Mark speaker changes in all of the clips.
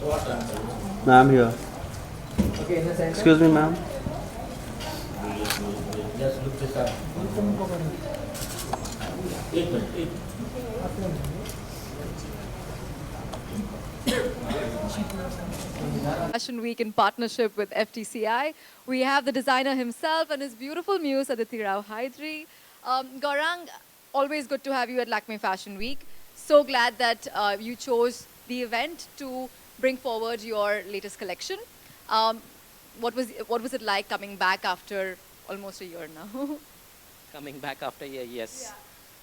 Speaker 1: Ma'am here.
Speaker 2: Okay, in the center.
Speaker 1: Excuse me, ma'am.
Speaker 2: Just look this up. एक minute एक
Speaker 3: Fashion Week in partnership with FTCI. We have the designer himself and his beautiful muse, Aditi Rao Hydari. Gaurang, always good to have you at Lakme Fashion Week. So glad that you chose the event to bring forward your latest collection. What was it like coming back after almost a year now?
Speaker 4: Coming back after a year, yes. Yeah.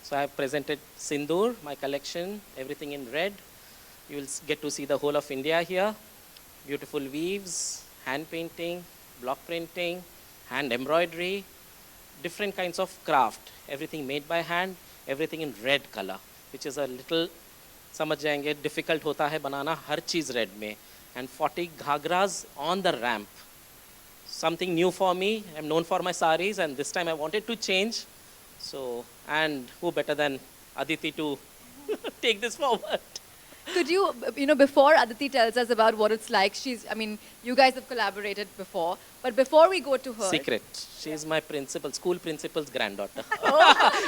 Speaker 4: So I have presented Sindoor, my collection, everything in red. You will get to see the whole of India here. Beautiful weaves, hand painting, block printing, hand embroidery, different kinds of craft. Everything made by hand, everything in red color, which is a little, समझ जाएंगे, difficult होता है बनाना हर चीज़ red में. And 40 ghagras on the ramp. Something new for me. I'm known for my saris, and this time I wanted to change. So, and who better than Aditi to take this forward?
Speaker 3: Could you, before Aditi tells us about what it's like, you guys have collaborated before, but before we go to her.
Speaker 4: Secret. She is my principal, school principal's granddaughter.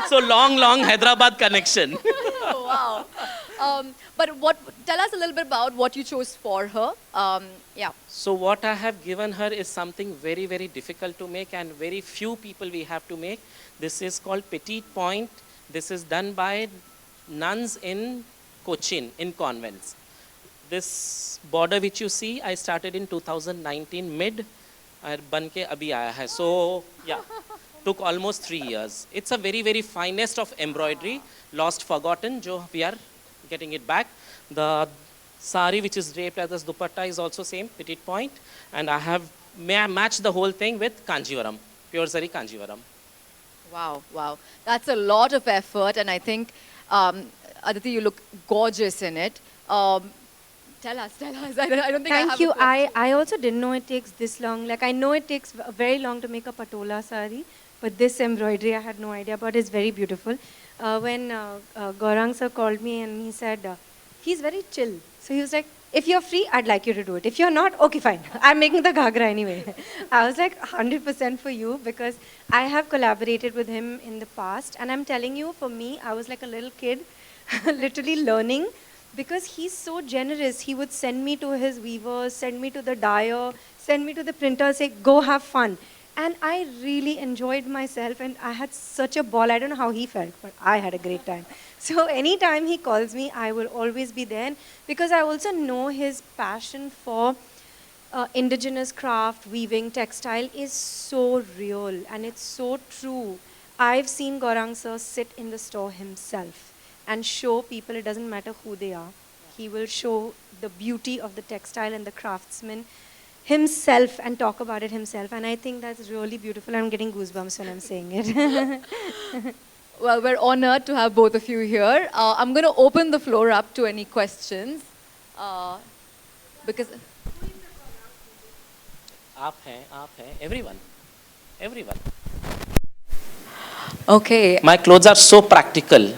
Speaker 4: So long Hyderabad connection.
Speaker 3: Wow. But tell us a little bit about what you chose for her. Yeah.
Speaker 4: So what I have given her is something very, very difficult to make, and very few people we have to make. This is called petite point. This is done by nuns in Cochin, in convents. This border which you see, I started in 2019 mid, और बन के अभी आया है. So yeah, took almost 3 years. It's a very, very finest of embroidery, lost, forgotten, जो we are getting it back. The sari which is draped as the dupatta is also same, petite point, and I have matched the whole thing with Kanjivaram, pure zari Kanjivaram.
Speaker 3: Wow, wow. That's a lot of effort, and I think, Aditi, you look gorgeous in it. Tell us. I don't think I have
Speaker 5: Thank you.
Speaker 3: a
Speaker 5: I also didn't know it takes this long. Like, I know it takes very long to make a patola sari, but this embroidery I had no idea about. It's very beautiful. When Gaurang sir called me and he said, he's very chill. So he was like, if you're free, I'd like you to do it. If you're not, okay, fine. I'm making the ghagra anyway. I was like, 100% for you, because I have collaborated with him in the past. And I'm telling you, for me, I was like a little kid, literally learning, because he's so generous. He would send me to his weavers, send me to the dyer, send me to the printer, say, go have fun. And I really enjoyed myself, and I had such a ball. I don't know how he felt, but I had a great time. So anytime he calls me, I will always be there, because I also know his passion for indigenous craft, weaving, textile is so real, and it's so true. I've seen Gaurang sir sit in the store himself and show people, it doesn't matter who they are. He will show the beauty of the textile and the craftsman himself and talk about it himself. And I think that's really beautiful. I'm getting goosebumps when I'm saying it.
Speaker 3: Well, we're honored to have both of you here. I'm going to open the floor up to any questions. Because...
Speaker 4: आप हैं, everyone.
Speaker 3: Okay.
Speaker 4: My clothes are so practical.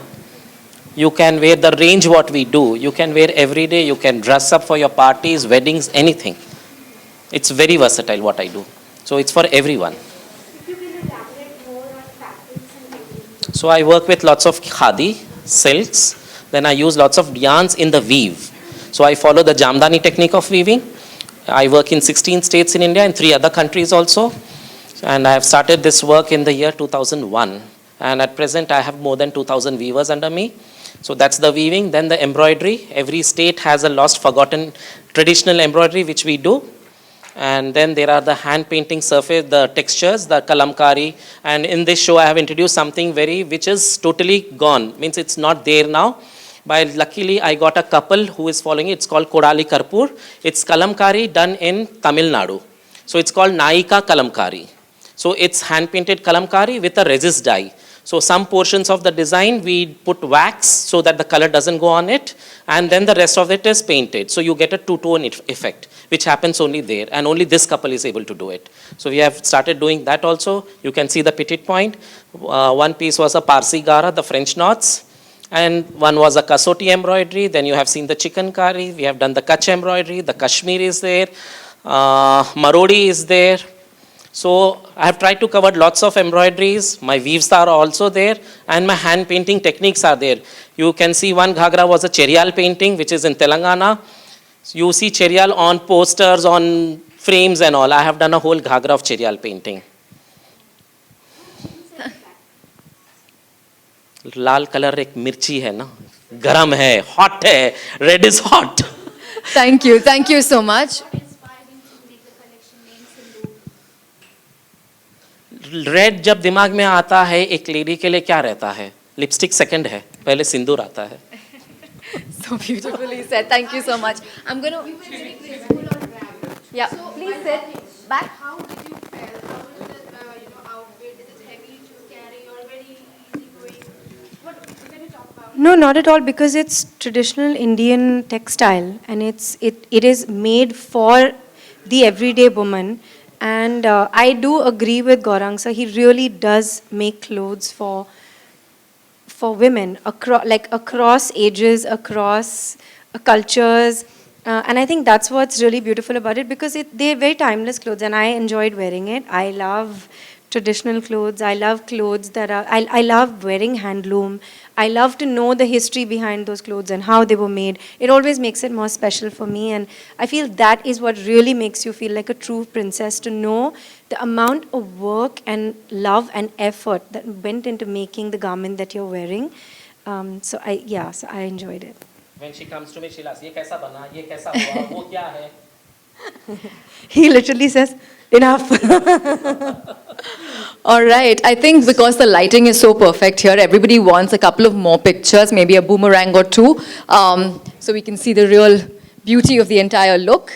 Speaker 4: You can wear the range what we do. You can wear every day. You can dress up for your parties, weddings, anything. It's very versatile what I do. So it's for everyone. So I work with lots of khadi, silks. Then I use lots of yarns in the weave. So I follow the Jamdani technique of weaving. I work in 16 states in India and 3 other countries also. And I have started this work in the year 2001. And at present I have more than 2,000 weavers under me. So that's the weaving. Then the embroidery. Every state has a lost, forgotten traditional embroidery which we do. And then there are the hand painting surface, the textures, the kalamkari. And in this show I have introduced something which is totally gone. Means it's not there now. But luckily I got a couple who is following it. It's called Kodali Karpur. It's kalamkari done in Tamil Nadu. So it's called Naika Kalamkari. So it's hand painted kalamkari with a resist dye. So some portions of the design we put wax so that the color doesn't go on it, and then the rest of it is painted. So you get a two-tone effect, which happens only there, and only this couple is able to do it. So we have started doing that also. You can see the petite point. One piece was a Parsi Gara, the French knots. And one was a kasoti embroidery. Then you have seen the chicken curry. We have done the Kutch embroidery. The Kashmir is there. Marodi is there. So I have tried to cover lots of embroideries. My weaves are also there, and my hand painting techniques are there. You can see one ghagra was a cherial painting, which is in Telangana. So you see cherial on posters, on frames and all. I have done a whole ghagra of cherial painting. Lal colour एक मिर्ची है ना, गरम है, hot है, red is hot.
Speaker 3: Thank you so much.
Speaker 4: Red जब दिमाग में आता है एक लेडी के लिए क्या रहता है? लिपस्टिक सेकंड है, पहले सिंदूर आता है.
Speaker 3: So beautifully said. Thank you so much. I'm going to... Yeah, please sit back.
Speaker 1: How did you feel? How is the outfit? Is it heavy to carry or very easy going? What can you talk about?
Speaker 5: No, not at all, because it's traditional Indian textile, and it is made for the everyday woman. And I do agree with Gaurang sir. He really does make clothes for women across ages, across cultures. And I think that's what's really beautiful about it, because they're very timeless clothes, and I enjoyed wearing it. I love traditional clothes. I love clothes that are, I love wearing handloom. I love to know the history behind those clothes and how they were made. It always makes it more special for me, and I feel that is what really makes you feel like a true princess, to know the amount of work and love and effort that went into making the garment that you're wearing. So I enjoyed it.
Speaker 4: When she comes to me, she'll ask, ये कैसा बना, ये कैसा हुआ, वो क्या है?
Speaker 5: He literally says, enough.
Speaker 3: All right. I think because the lighting is so perfect here, everybody wants a couple of more pictures, maybe a boomerang or two, so we can see the real beauty of the entire look.